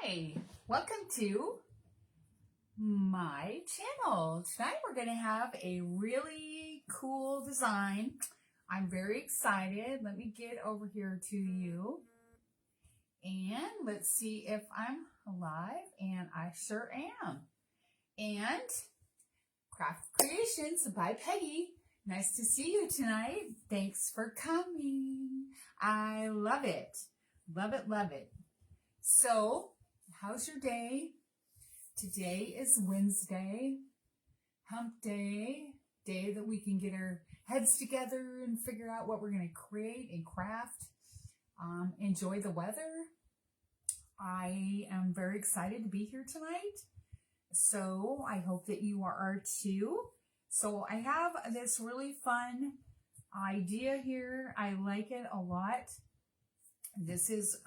Hi, welcome to my channel. Tonight we're going to have a really cool design. I'm very excited. Let me get over here to you and let's see if I'm alive, and I sure am. And Craft Creations by Peggy. Nice to see you tonight. Thanks for coming. I love it. Love it, love it. So, how's your day? Today is Wednesday, hump day, day that we can get our heads together and figure out what we're going to create and craft. Enjoy the weather. I am very excited to be here tonight. So, I hope that you are too. So, I have this really fun idea here. I like it a lot. This is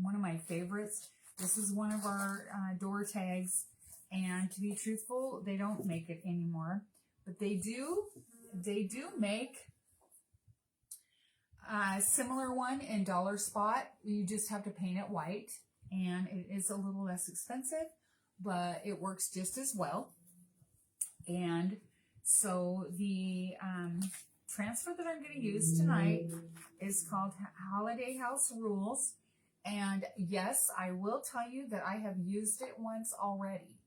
one of my favorites. This is one of our door tags, and to be truthful, they don't make it anymore, but they do make a similar one in Dollar Spot. You just have to paint it white, and it is a little less expensive, but it works just as well. And so the transfer that I'm going to use tonight is called Holiday House Rules. And yes, I will tell you that I have used it once already.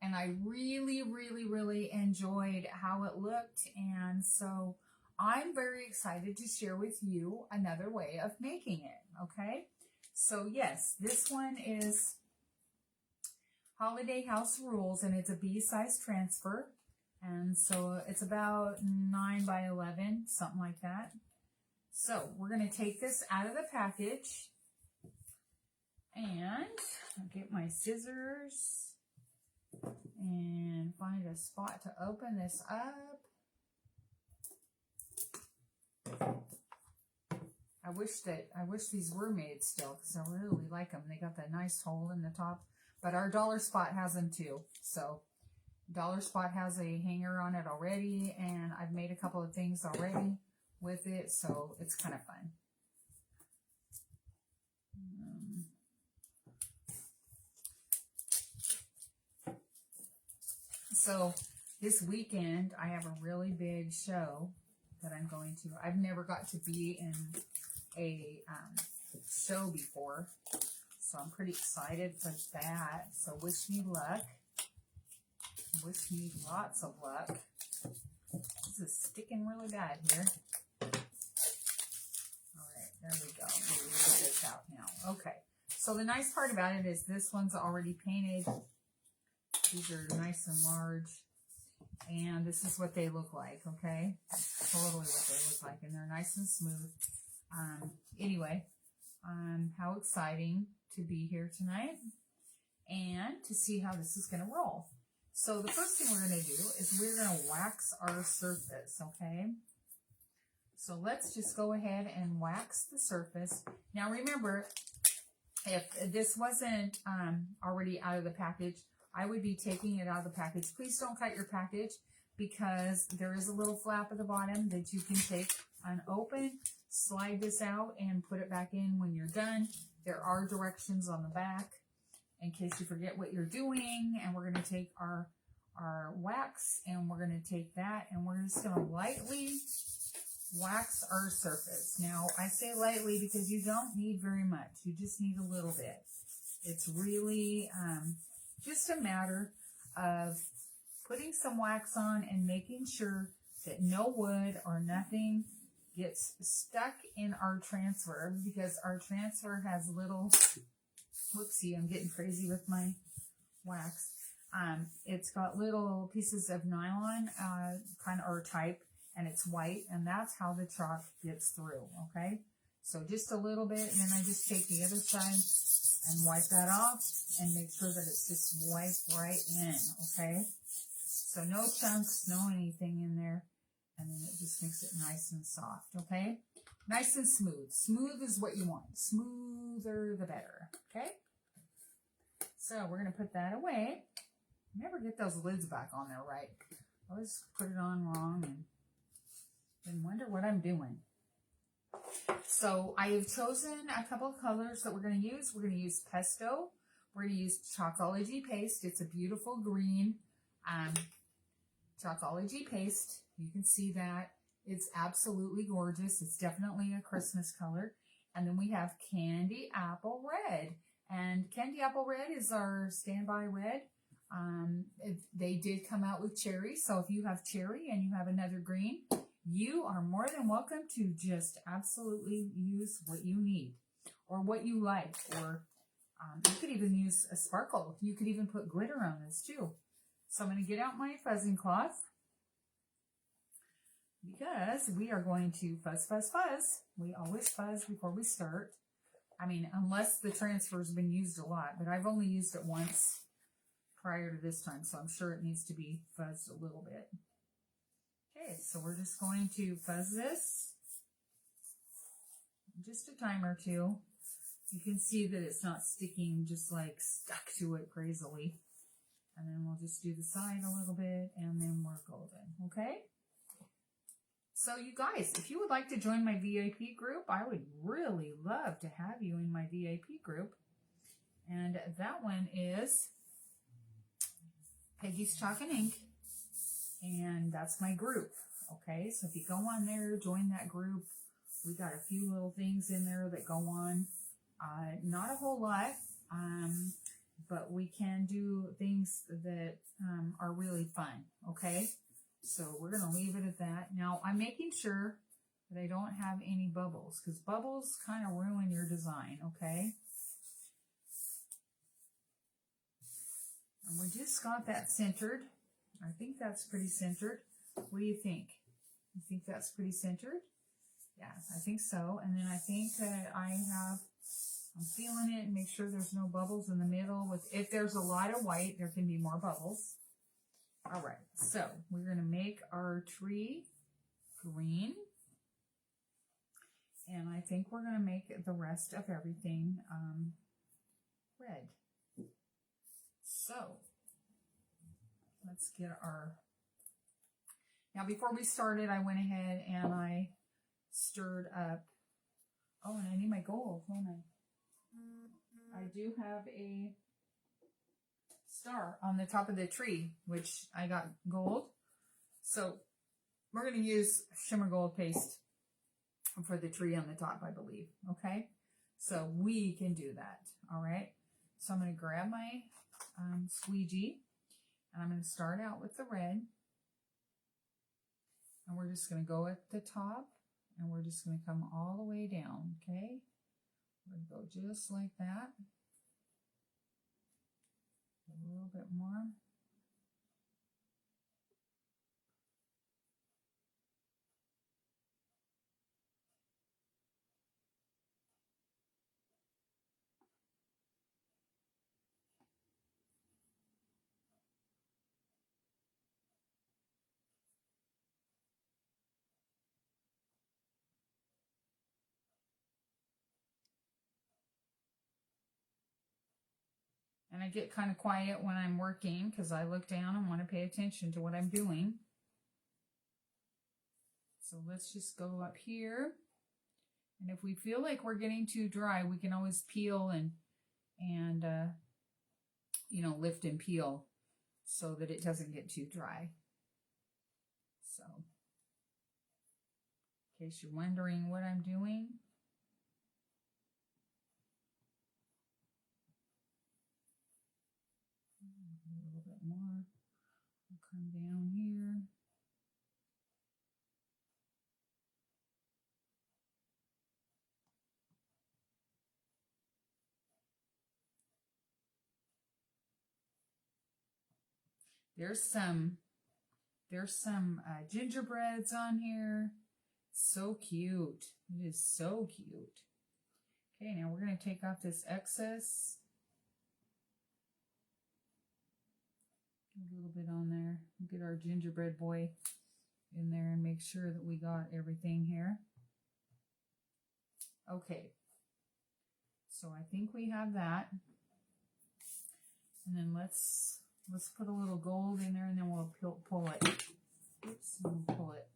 And I really, really, really enjoyed how it looked. And so I'm very excited to share with you another way of making it. Okay? So yes, this one is Holiday House Rules, and it's a B-size transfer. And so it's about 9 by 11, something like that. So we're going to take this out of the package, and I'll get my scissors and find a spot to open this up. I wish these were made still, because I really like them. They got that nice hole in the top, but our Dollar Spot has them too. So Dollar Spot has a hanger on it already, and I've made a couple of things already with it, so it's kind of fun. So this weekend, I have a really big show that I'm going to. I've never got to be in a show before, so I'm pretty excited for that. So wish me luck. Wish me lots of luck. This is sticking really bad here. All right, there we go. We'll get this out now. Okay, so the nice part about it is this one's already painted. These are nice and large, and this is what they look like, okay? Totally what they look like, and they're nice and smooth. Anyway, how exciting to be here tonight and to see how this is going to roll. So the first thing we're going to do is we're going to wax our surface, okay? So let's just go ahead and wax the surface. Now remember, if this wasn't already out of the package, I would be taking it out of the package. Please don't cut your package, because there is a little flap at the bottom that you can take and open, slide this out, and put it back in when you're done. There are directions on the back in case you forget what you're doing. And we're going to take our wax, and we're going to take that, and we're just going to lightly wax our surface. Now, I say lightly because you don't need very much. You just need a little bit. It's really just a matter of putting some wax on and making sure that no wood or nothing gets stuck in our transfer, because our transfer has little, whoopsie, I'm getting crazy with my wax. It's got little pieces of nylon, kind of, or type, and it's white, and that's how the chalk gets through, okay? So just a little bit, and then I just take the other side and wipe that off and make sure that it's just wiped right in, okay? So no chunks, no anything in there, and then it just makes it nice and soft, okay? Nice and smooth. Smooth is what you want. Smoother the better, okay? So we're going to put that away. Never get those lids back on there right. I always put it on wrong and then wonder what I'm doing. So I have chosen a couple of colors that we're going to use. We're going to use Pesto, we're going to use Chalkology paste. It's a beautiful green Chalkology paste. You can see that. It's absolutely gorgeous. It's definitely a Christmas color. And then we have Candy Apple Red. And Candy Apple Red is our standby red. They did come out with cherry. So if you have cherry and you have another green, you are more than welcome to just absolutely use what you need or what you like. Or you could even use a sparkle. You could even put glitter on this too. So I'm going to get out my fuzzing cloth, because we are going to fuzz, fuzz, fuzz. We always fuzz before we start. I mean, unless the transfer's been used a lot, but I've only used it once prior to this time, so I'm sure it needs to be fuzzed a little bit. Okay, so we're just going to fuzz this just a time or two. You can see that it's not sticking, just like stuck to it crazily. And then we'll just do the side a little bit, and then we're golden, okay? So you guys, if you would like to join my VIP group, I would really love to have you in my VIP group. And that one is Peggy's Chalk and Ink. And that's my group, okay? So if you go on there, join that group. We got a few little things in there that go on. Not a whole lot, but we can do things that are really fun, okay? So we're going to leave it at that. Now, I'm making sure that I don't have any bubbles, because bubbles kind of ruin your design, okay? And we just got that centered. I think that's pretty centered. What do you think? You think that's pretty centered? Yeah, I think so. And then I think that I'm feeling it and make sure there's no bubbles in the middle. If there's a lot of white, there can be more bubbles. All right, so we're going to make our tree green. And I think we're going to make the rest of everything red. So let's get our... Now, before we started, I went ahead and I stirred up... Oh, and I need my gold, don't I? I do have a star on the top of the tree, which I got gold. So we're going to use shimmer gold paste for the tree on the top, I believe. Okay, so we can do that. All right, so I'm going to grab my squeegee, and I'm going to start out with the red, and we're just going to go at the top, and we're just going to come all the way down. Okay, we're going to go just like that. A little bit more. And I get kind of quiet when I'm working because I look down and want to pay attention to what I'm doing. So let's just go up here. And if we feel like we're getting too dry, we can always peel and you know, lift and peel so that it doesn't get too dry. So, in case you're wondering what I'm doing. A little bit more. I'll come down here. There's some gingerbreads on here. So cute. It is so cute. Okay, now we're going to take off this excess. A little bit on there. Get our gingerbread boy in there and make sure that we got everything here. Okay. So I think we have that. And then let's put a little gold in there, and then we'll pull it. Oops, we'll pull it.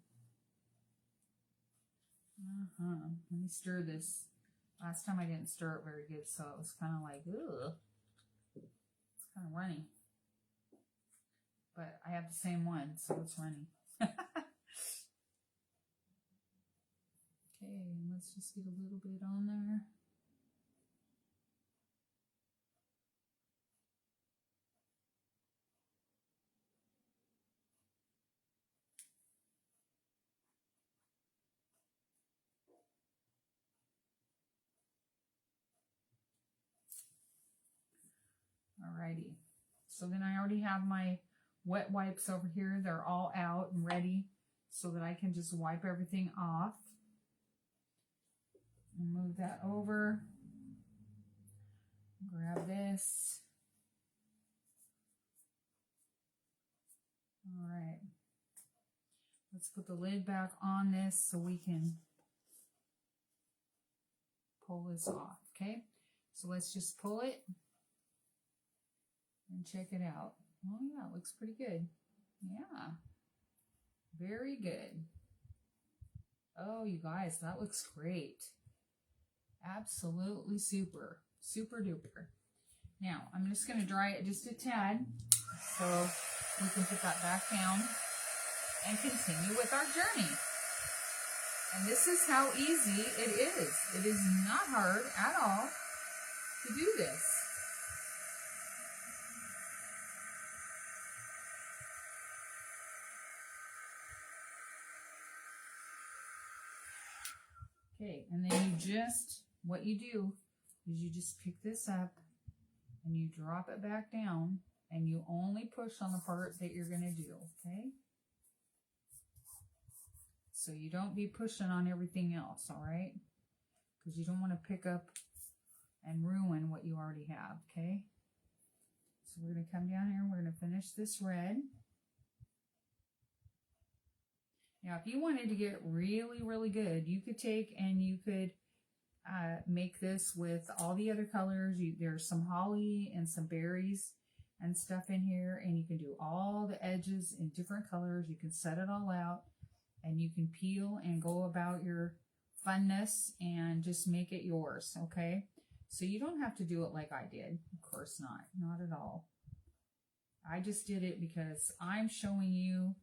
Let me stir this. Last time I didn't stir it very good, so it was kind of like, ugh. kind of runny. But I have the same one, so it's runny. Okay, let's just get a little bit on there. Alrighty. So then I already have my wet wipes over here. They're all out and ready so that I can just wipe everything off. And move that over. Grab this. All right. Let's put the lid back on this so we can pull this off, okay? So let's just pull it and check it out. Oh yeah, it looks pretty good. Yeah, very good. Oh, you guys, that looks great. Absolutely super, super duper. Now, I'm just going to dry it just a tad so we can put that back down and continue with our journey. And this is how easy it is. It is not hard at all to do this. Okay, and then what you do is you just pick this up and you drop it back down and you only push on the part that you're going to do, okay? So you don't be pushing on everything else, all right? Because you don't want to pick up and ruin what you already have, okay? So we're going to come down here and we're going to finish this red. Now, if you wanted to get really, really good, you could take and you could make this with all the other colors. There's some holly and some berries and stuff in here, and you can do all the edges in different colors. You can set it all out, and you can peel and go about your funness and just make it yours, okay? So you don't have to do it like I did. Of course not at all. I just did it because I'm showing you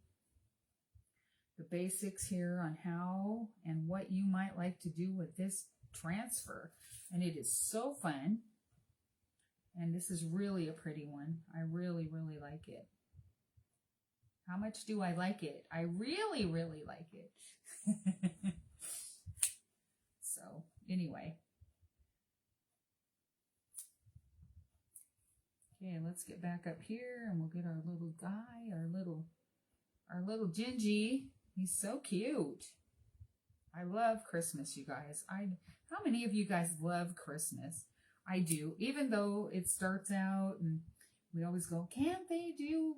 the basics here on how and what you might like to do with this transfer. And it is so fun. And this is really a pretty one. I really, really like it. How much do I like it? I really, really like it. So, anyway. Okay, let's get back up here and we'll get our little guy, our little Gingy. He's so cute. I love Christmas, you guys. How many of you guys love Christmas? I do. Even though it starts out and we always go, can't they do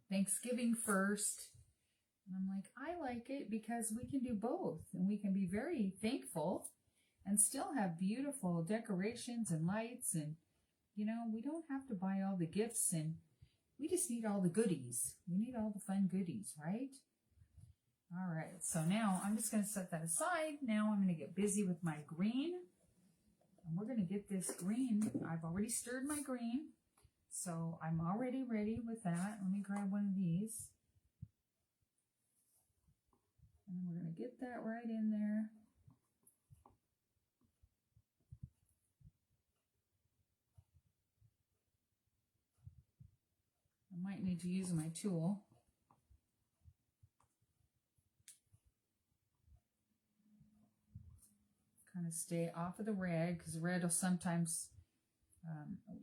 Thanksgiving first? And I'm like, I like it because we can do both. And we can be very thankful and still have beautiful decorations and lights. And, you know, we don't have to buy all the gifts, and we just need all the goodies. We need all the fun goodies, right? All right, so now I'm just going to set that aside. Now I'm going to get busy with my green. And we're going to get this green. I've already stirred my green, so I'm already ready with that. Let me grab one of these. And we're going to get that right in there. I might need to use my tool. Kind of stay off of the red, because the red will sometimes,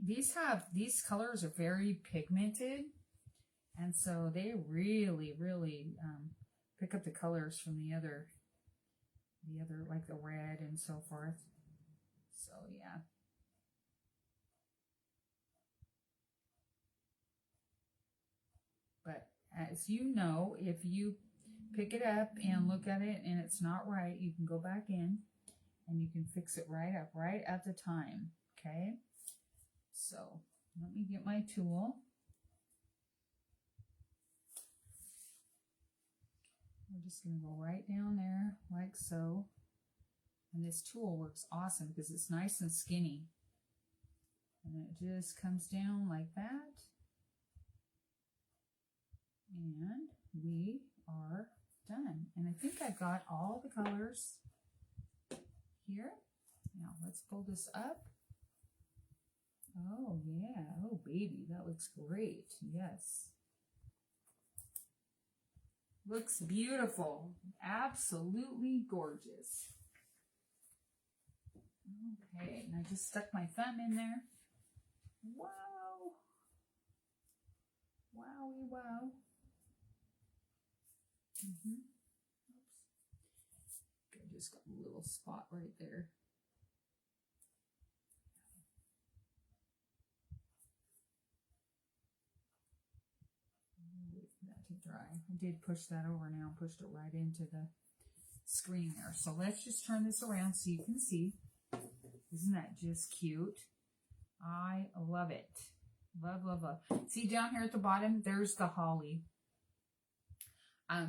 these colors are very pigmented, and so they really, really pick up the colors from the other like the red and so forth. So yeah. But as you know, if you pick it up and look at it and it's not right, you can go back in and you can fix it right up, right at the time, okay? So let me get my tool. We're just going to go right down there like so. And this tool works awesome because it's nice and skinny. And it just comes down like that. And we are done. And I think I've got all the colors here. Now let's pull this up. Oh yeah, oh baby, that looks great. Yes. Looks beautiful. Absolutely gorgeous. Okay, and I just stuck my thumb in there. Wow. Wowie wow. Oops. I just got a little spot right there. Wait for that to dry. I did push that over now, pushed it right into the screen there. So let's just turn this around so you can see. Isn't that just cute? I love it. Love, love, love. See down here at the bottom, there's the holly.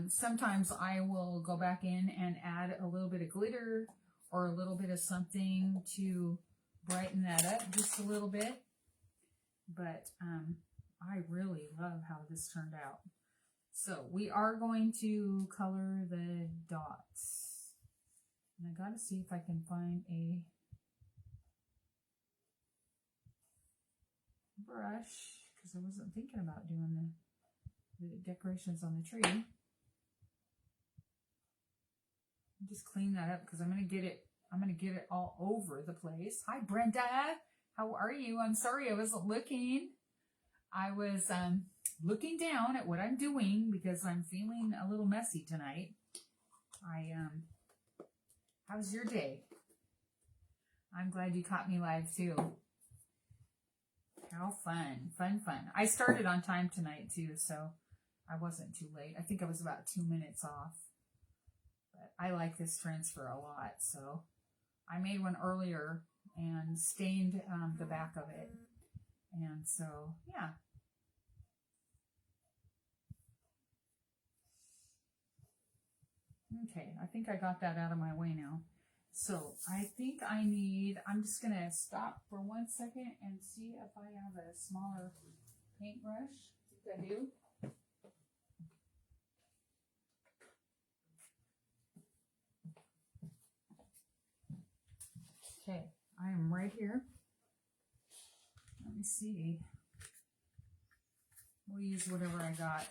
Sometimes I will go back in and add a little bit of glitter or a little bit of something to brighten that up just a little bit. But I really love how this turned out. So we are going to color the dots. And I gotta see if I can find a brush, because I wasn't thinking about doing the decorations on the tree. Just clean that up because I'm gonna get it all over the place. Hi Brenda, how are you? I'm sorry I wasn't looking. I was looking down at what I'm doing because I'm feeling a little messy tonight. How's your day? I'm glad you caught me live too. How fun, fun, fun. I started on time tonight too, so I wasn't too late. I think I was about 2 minutes off. But I like this transfer a lot, so I made one earlier and stained the back of it. And so, yeah. Okay, I think I got that out of my way now. So I think I'm just going to stop for 1 second and see if I have a smaller paintbrush. I think I do. Okay, I am right here. Let me see. We'll use whatever I got.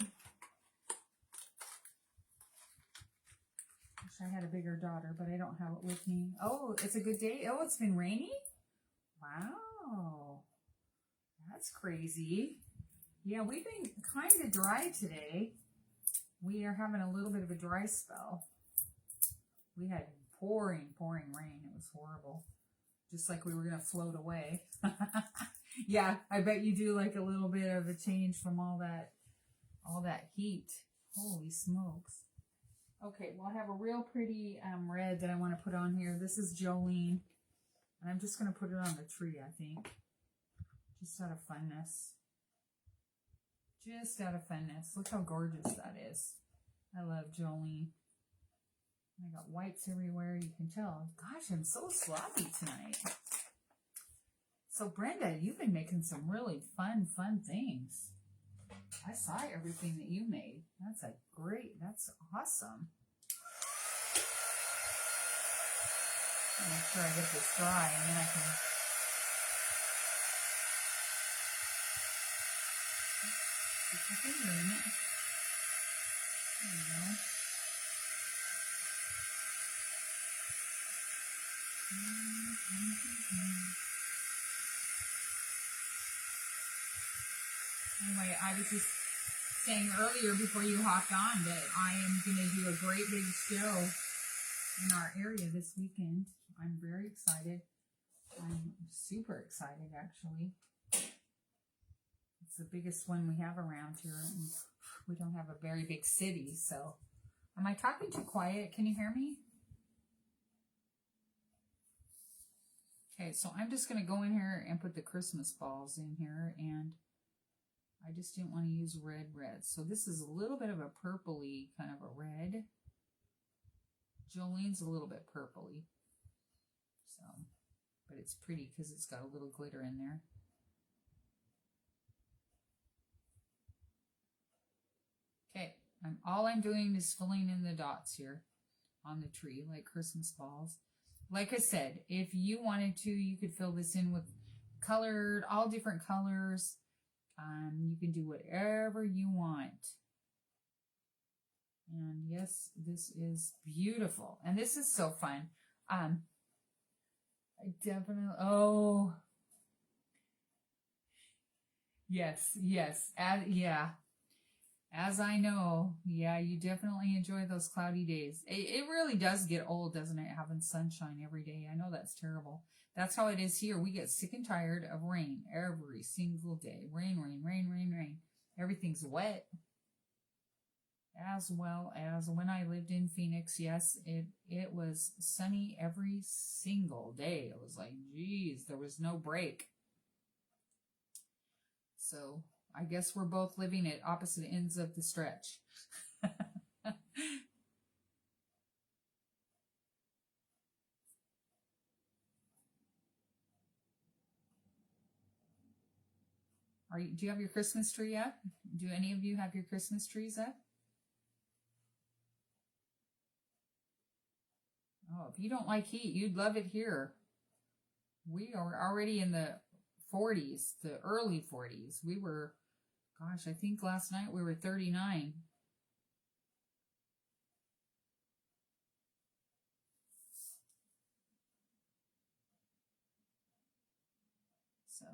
Wish I had a bigger daughter, but I don't have it with me. Oh, it's a good day. Oh, it's been rainy? Wow. That's crazy. Yeah, we've been kind of dry today. We are having a little bit of a dry spell. We had pouring rain. It was horrible. Just like we were going to float away. Yeah, I bet you do like a little bit of a change from all that heat. Holy smokes. Okay, well, I have a real pretty red that I want to put on here. This is Jolene. And I'm just going to put it on the tree, I think. Just out of funness. Just out of funness. Look how gorgeous that is. I love Jolene. I got whites everywhere, you can tell. Gosh, I'm so sloppy tonight. So Brenda, you've been making some really fun things. I saw everything that you made. That's awesome. I'll make sure I get this dry and then I can put my finger in it. There you go. Anyway, I was just saying earlier before you hopped on that I am going to do a great big show in our area this weekend. I'm very excited. I'm super excited, actually. It's the biggest one we have around here. And we don't have a very big city, so. Am I talking too quiet? Can you hear me? Okay, so I'm just going to go in here and put the Christmas balls in here, and I just didn't want to use red. So this is a little bit of a purpley kind of a red. Jolene's a little bit purpley. So, but it's pretty because it's got a little glitter in there. All I'm doing is filling in the dots here on the tree, like Christmas balls. Like I said, if you wanted to, you could fill this in with colored, all different colors. You can do whatever you want. And yes, this is beautiful. And this is so fun. I definitely, oh, yes, yeah. As I know, yeah, you definitely enjoy those cloudy days. It really does get old, doesn't it, having sunshine every day? I know that's terrible. That's how it is here. We get sick and tired of rain every single day. Rain, rain, rain, rain, rain. Everything's wet. As well as when I lived in Phoenix, yes, it was sunny every single day. It was like, geez, there was no break. So I guess we're both living at opposite ends of the stretch. Do you have your Christmas tree up? Do any of you have your Christmas trees up? Oh, if you don't like heat, you'd love it here. We are already in the 40s, the early 40s. We were, gosh, I think last night we were 39. So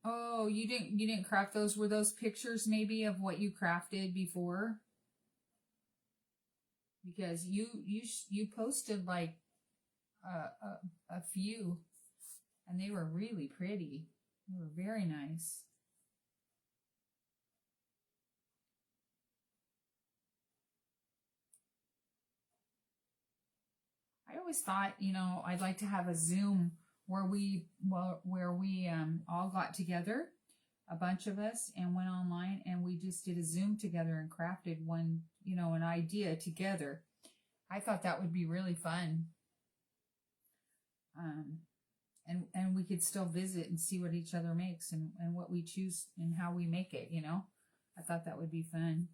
oh, you didn't craft those. Were those pictures maybe of what you crafted before? Because you posted like a few, and they were really pretty. They were very nice. I always thought, I'd like to have a Zoom where we all got together, a bunch of us, and went online, and we just did a Zoom together and crafted one, an idea together. I thought that would be really fun. And we could still visit and see what each other makes and what we choose and how we make it, I thought that would be fun.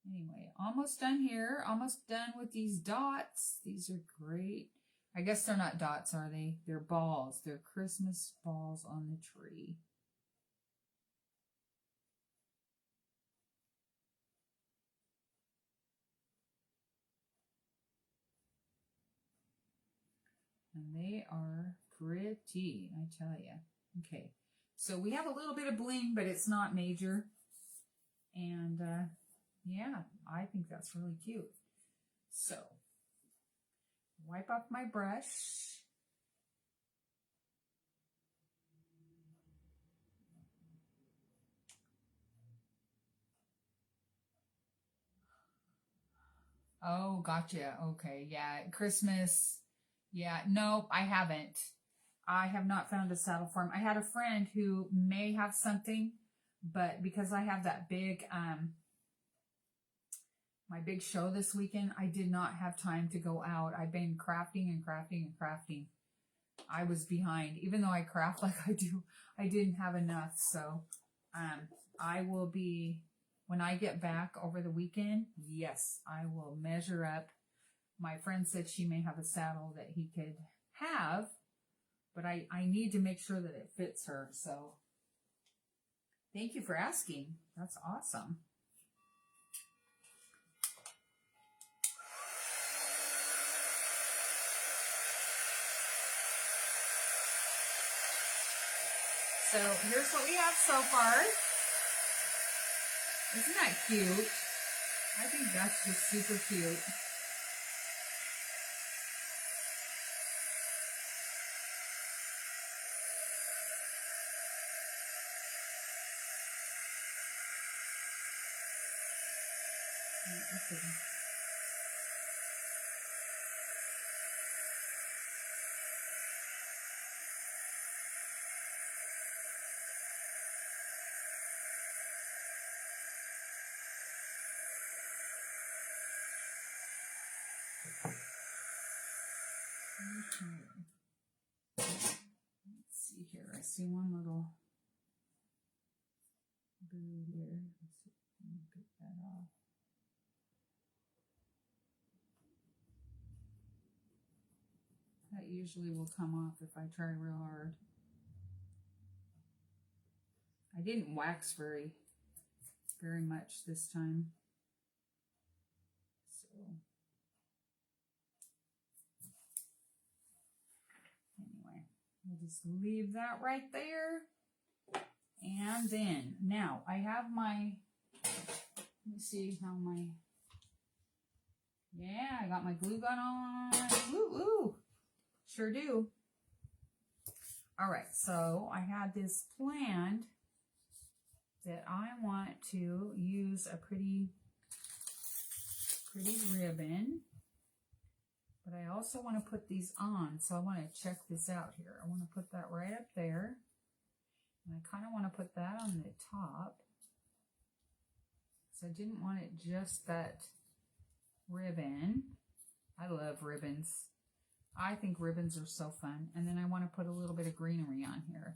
Anyway, almost done here. Almost done with these dots. These are great. I guess they're not dots, are they? They're balls. They're Christmas balls on the tree. And they are pretty, I tell you. Okay, so we have a little bit of bling, but it's not major. And yeah, I think that's really cute. So, wipe off my brush. Oh, gotcha. Okay, yeah, Christmas. Yeah, nope, I haven't. I have not found a saddle for him. I had a friend who may have something, but because I have that big, my big show this weekend, I did not have time to go out. I've been crafting and crafting and crafting. I was behind. Even though I craft like I do, I didn't have enough. So, I will be, when I get back over the weekend, yes, I will measure up. My friend said she may have a saddle that he could have, but I need to make sure that it fits her. So thank you for asking. That's awesome. So here's what we have so far. Isn't that cute? I think that's just super cute. Let's see. Let's see here. I see one little boo here. Let's see if I can pick that off. That usually will come off if I try real hard. I didn't wax very much this time. So anyway, we'll just leave that right there. And then now I have my, let me see how my, yeah, I got my glue gun on. Ooh, sure do. All right, so I had this planned that I want to use a pretty ribbon, but I also want to put these on. So I want to check this out here. I want to put that right up there. And I kind of want to put that on the top. So I didn't want it just that ribbon. I love ribbons. I think ribbons are so fun. And then I want to put a little bit of greenery on here.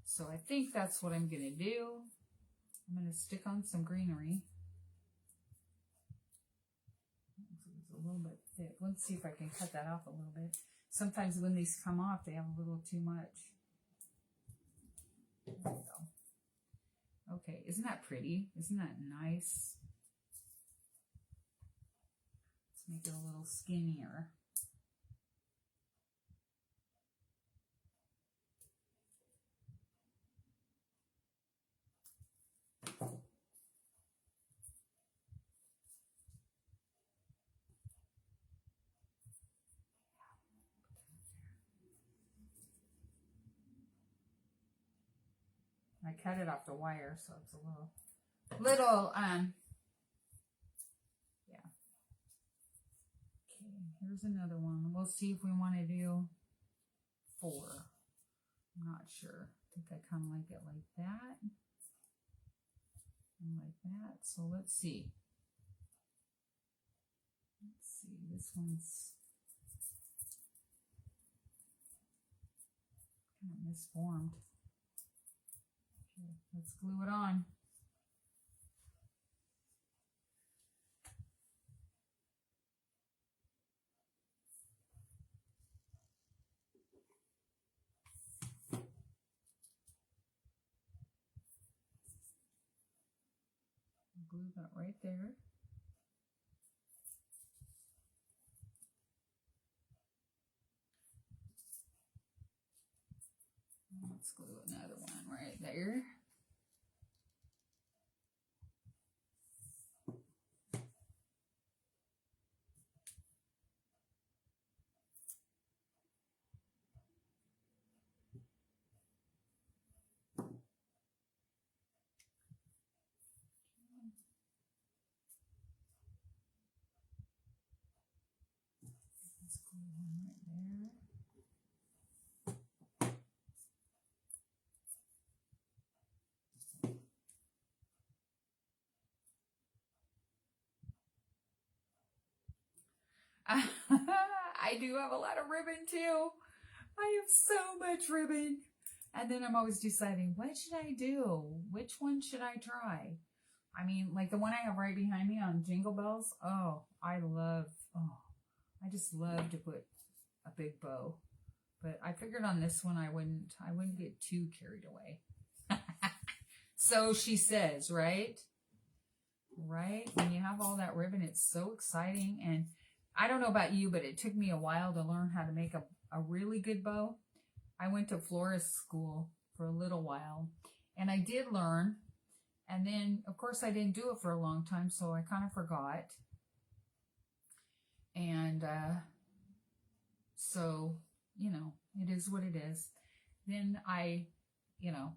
So I think that's what I'm going to do. I'm going to stick on some greenery. It's a little bit thick. Let's see if I can cut that off a little bit. Sometimes when these come off, they have a little too much. There we go. Okay, isn't that pretty? Isn't that nice? Let's make it a little skinnier. I cut it off the wire, so it's a little, yeah. Okay, here's another one. We'll see if we want to do 4. I'm not sure. I think I kind of like it like that. And like that. So let's see. Let's see. This one's kind of misformed. Okay, let's glue it on. Glue that right there. Let's glue another one right there. Let's glue one right there. I do have a lot of ribbon too. I have so much ribbon. And then I'm always deciding, what should I do? Which one should I try? I mean, like the one I have right behind me on Jingle Bells. Oh, I just love to put a big bow. But I figured on this one I wouldn't get too carried away. So she says, right? Right? When you have all that ribbon, it's so exciting. And I don't know about you, but it took me a while to learn how to make a really good bow. I went to florist school for a little while, and I did learn. And then, of course, I didn't do it for a long time, so I kind of forgot. And so, you know, it is what it is. Then I, you know,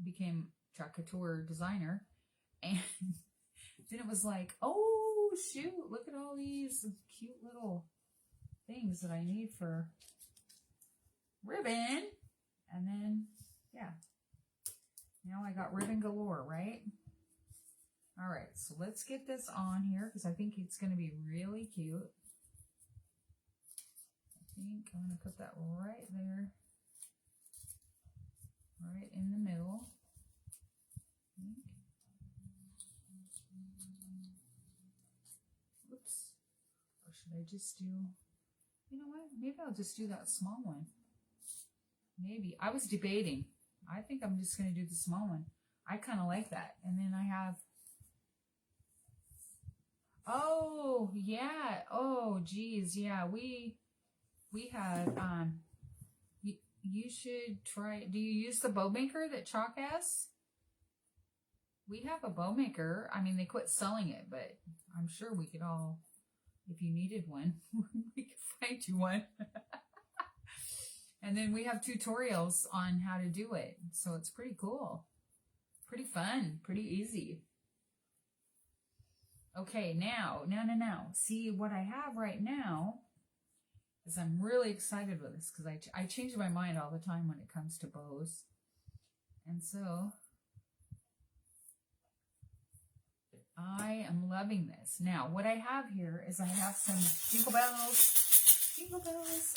became a couture designer, and then it was like, oh, shoot, look at all these cute little things that I need for ribbon. And then, yeah, now I got ribbon galore, right? All right, so let's get this on here because I think it's going to be really cute. I think I'm going to put that right there, right in the middle. Oops. Or should I just do, you know what? Maybe I'll just do that small one. Maybe. I was debating. I think I'm just going to do the small one. I kind of like that. And then I have, oh, yeah. Oh, geez. Yeah, we had, you should try, do you use the bow maker that Chalk has? We have a bow maker. I mean, they quit selling it, but I'm sure we could all, if you needed one, we could find you one. And then we have tutorials on how to do it. So it's pretty cool. Pretty fun. Pretty easy. Okay, now. See, what I have right now is I'm really excited with this because I change my mind all the time when it comes to bows. And so I am loving this. Now, what I have here is I have some jingle bells,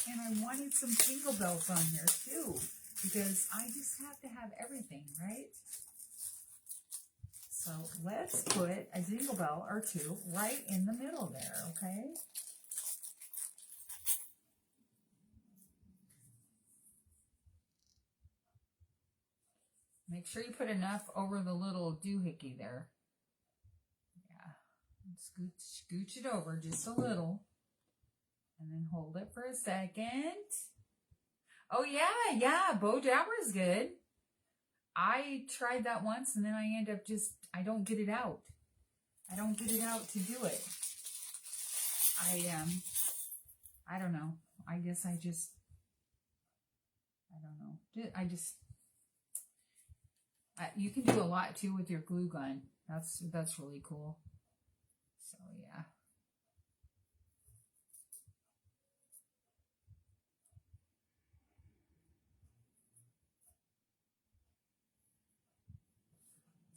and I wanted some jingle bells on here too, because I just have to have everything, right? So let's put a jingle bell or two right in the middle there, okay? Make sure you put enough over the little doohickey there. Scooch it over just a little. And then hold it for a second. Oh, yeah, bow dabber is good. I tried that once and then I end up I don't get it out. I don't get it out to do it. I don't know. I guess I don't know. You can do a lot too with your glue gun. That's really cool. So, yeah.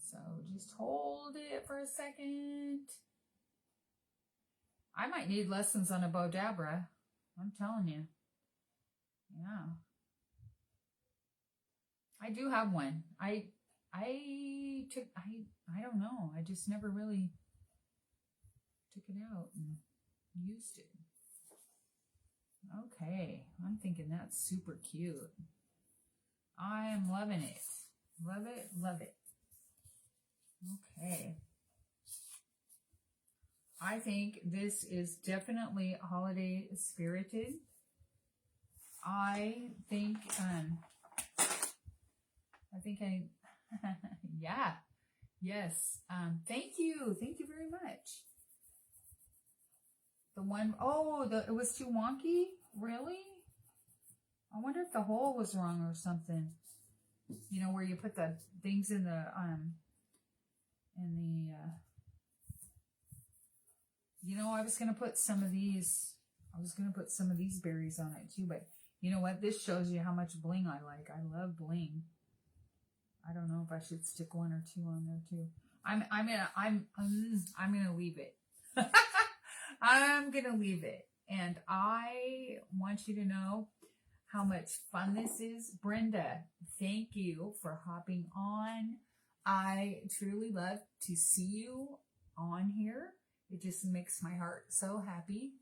So just hold it for a second. I might need lessons on a bow dabra. I'm telling you. Yeah. I do have one. I don't know. I just never really took it out and used it. Okay. I'm thinking that's super cute. I am loving it. Love it. Love it. Okay. I think this is definitely holiday spirited. I think yeah. Yes. Thank you. Thank you very much. The one, it was too wonky? Really? I wonder if the hole was wrong or something. You know, where you put the things in the, you know, I was going to put some of these berries on it too, but you know what? This shows you how much bling I like. I love bling. I don't know if I should stick one or two on there too. I'm gonna leave it. I'm gonna leave it. And I want you to know how much fun this is. Brenda, thank you for hopping on. I truly love to see you on here. It just makes my heart so happy.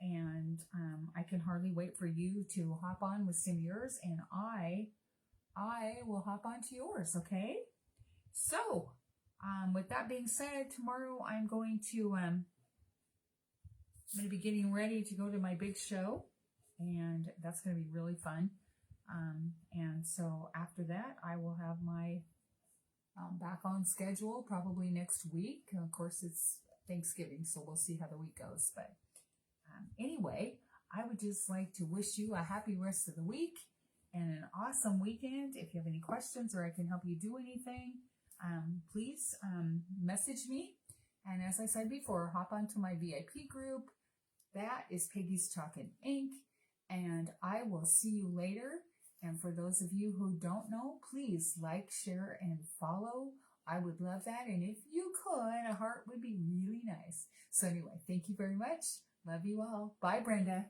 And I can hardly wait for you to hop on with some of yours, and I will hop on to yours, okay? So, with that being said, tomorrow I'm going to be getting ready to go to my big show, and that's going to be really fun. And so after that, I will have my back on schedule probably next week. Of course, it's Thanksgiving, so we'll see how the week goes. But anyway, I would just like to wish you a happy rest of the week and an awesome weekend. If you have any questions or I can help you do anything, please message me And as I said before, hop onto my VIP group. That is Piggy's Talkin' Ink. And I will see you later. And for those of you who don't know, please like, share, and follow. I would love that. And if you could, a heart would be really nice. So anyway, thank you very much. Love you all. Bye, Brenda.